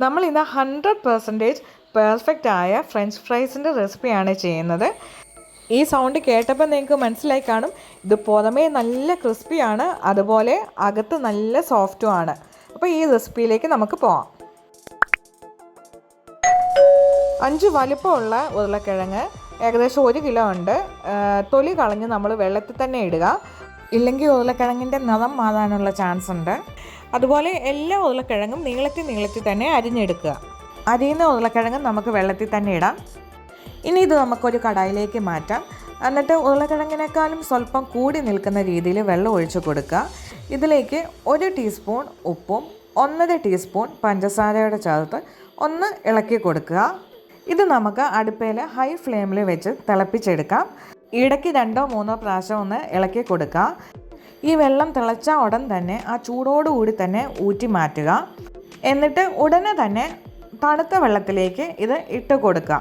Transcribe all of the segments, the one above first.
നമ്മൾ ഇന്ന് 100% പെർഫെക്റ്റ് ആയ ഫ്രഞ്ച് ഫ്രൈസിൻ്റെ റെസിപ്പിയാണ് ചെയ്യുന്നത്. ഈ സൗണ്ട് കേട്ടപ്പോൾ നിങ്ങൾക്ക് മനസ്സിലായി കാണും, ഇത് പുറമേ നല്ല ക്രിസ്പിയാണ്, അതുപോലെ അകത്ത് നല്ല സോഫ്റ്റുമാണ്. അപ്പോൾ ഈ റെസിപ്പിയിലേക്ക് നമുക്ക് പോകാം. 5 വലിപ്പമുള്ള ഉരുളക്കിഴങ്ങ് ഏകദേശം 1 കിലോ ഉണ്ട്. തൊലി കളഞ്ഞ് നമ്മൾ വെള്ളത്തിൽ തന്നെ ഇടുക, ഇല്ലെങ്കിൽ ഉരുളക്കിഴങ്ങിൻ്റെ നിറം മാറാനുള്ള ചാൻസ് ഉണ്ട്. അതുപോലെ എല്ലാ ഉരുളക്കിഴങ്ങും നീളത്തിൽ തന്നെ അരിഞ്ഞെടുക്കുക. അരിയുന്ന ഉരുളക്കിഴങ്ങ് നമുക്ക് വെള്ളത്തിൽ തന്നെ ഇടാം. ഇനി ഇത് നമുക്കൊരു കടായിലേക്ക് മാറ്റാം. എന്നിട്ട് ഉരുളക്കിഴങ്ങിനേക്കാളും സ്വല്പം കൂടി നിൽക്കുന്ന രീതിയിൽ വെള്ളം ഒഴിച്ച് കൊടുക്കുക. ഇതിലേക്ക് 1 ടീസ്പൂൺ ഉപ്പും 1.5 ടീസ്പൂൺ പഞ്ചസാരയുടെ ചേർത്ത് ഒന്ന് ഇളക്കി കൊടുക്കുക. ഇത് നമുക്ക് അടുപ്പയിൽ ഹൈ ഫ്ലെയിമിൽ വെച്ച് തിളപ്പിച്ചെടുക്കാം. ഇടയ്ക്ക് 2-3 പ്രാവശ്യം ഒന്ന് ഇളക്കി കൊടുക്കുക. ഈ വെള്ളം തിളച്ച ഉടൻ തന്നെ ആ ചൂടോടുകൂടി തന്നെ ഊറ്റി മാറ്റുക. എന്നിട്ട് ഉടനെ തന്നെ തണുത്ത വെള്ളത്തിലേക്ക് ഇത് ഇട്ട് കൊടുക്കുക.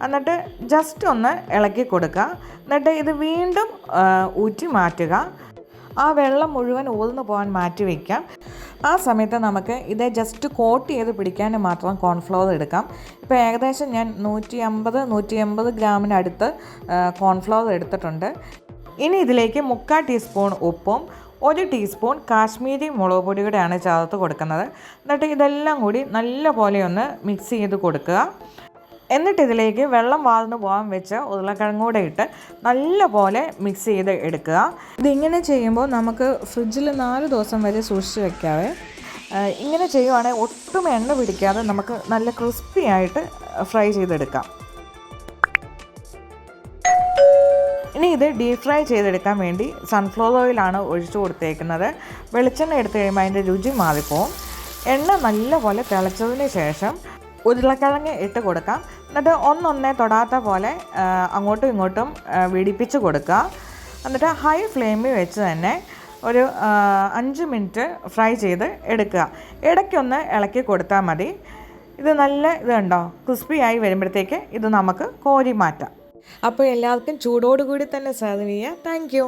എന്നിട്ട് ജസ്റ്റ് ഒന്ന് ഇളക്കി കൊടുക്കുക. എന്നിട്ട് ഇത് വീണ്ടും ഊറ്റി മാറ്റുക. ആ വെള്ളം മുഴുവൻ ഊർന്നു പോകാൻ മാറ്റി വയ്ക്കാം. ആ സമയത്ത് നമുക്ക് ഇത് ജസ്റ്റ് കോട്ട് ചെയ്ത് പിടിക്കാൻ മാത്രം കോൺഫ്ലവർ എടുക്കാം. ഇപ്പോൾ ഏകദേശം ഞാൻ 150 ഗ്രാമിനടുത്ത് കോൺഫ്ലവർ എടുത്തിട്ടുണ്ട്. ഇനി ഇതിലേക്ക് 3/4 ടീസ്പൂൺ ഉപ്പും 1 ടീസ്പൂൺ കാശ്മീരി മുളക് പൊടിയുടെയാണ് ചേർത്ത് കൊടുക്കുന്നത്. എന്നിട്ട് ഇതെല്ലാം കൂടി നല്ല പോലെ ഒന്ന് മിക്സ് ചെയ്ത് കൊടുക്കുക. എന്നിട്ട് ഇതിലേക്ക് വെള്ളം വാർന്നു പോകാൻ വെച്ച് ഉരുളക്കിഴങ്ങ് കൂടെ ഇട്ട് നല്ല പോലെ മിക്സ് ചെയ്ത് എടുക്കുക. ഇതിങ്ങനെ ചെയ്യുമ്പോൾ നമുക്ക് ഫ്രിഡ്ജിൽ 4 ദിവസം വരെ സൂക്ഷിച്ച് വെക്കാവേ. ഇങ്ങനെ ചെയ്യുവാണെങ്കിൽ ഒട്ടും എണ്ണ പിടിക്കാതെ നമുക്ക് നല്ല ക്രിസ്പി ആയിട്ട് ഫ്രൈ ചെയ്തെടുക്കാം. ഇനി ഇത് ഡീപ് ഫ്രൈ ചെയ്തെടുക്കാൻ വേണ്ടി സൺഫ്ലവർ ഓയിലാണ് ഒഴിച്ചു കൊടുത്തേക്കുന്നത്. വെളിച്ചെണ്ണ എടുത്ത് കഴിയുമ്പോൾ അതിൻ്റെ രുചി മാറിപ്പോവും. എണ്ണ നല്ലപോലെ തിളച്ചതിന് ശേഷം ഉരുളക്കിഴങ്ങ് ഇട്ട് കൊടുക്കാം. എന്നിട്ട് ഒന്നൊന്നേ തൊടാത്ത പോലെ അങ്ങോട്ടും ഇങ്ങോട്ടും വെടിപ്പിച്ച് കൊടുക്കുക. എന്നിട്ട് ഹൈ ഫ്ലെയിമിൽ വെച്ച് തന്നെ ഒരു 5 മിനിറ്റ് ഫ്രൈ ചെയ്ത് എടുക്കുക. ഇടയ്ക്കൊന്ന് ഇളക്കി കൊടുത്താൽ മതി. ഇത് നല്ല ഇതുണ്ടോ ക്രിസ്പി ആയി വരുമ്പോഴത്തേക്ക് ഇത് നമുക്ക് കോരി മാറ്റാം. അപ്പോൾ എല്ലാവർക്കും ചൂടോടുകൂടി തന്നെ സെർവ് ചെയ്യുക. Thank you.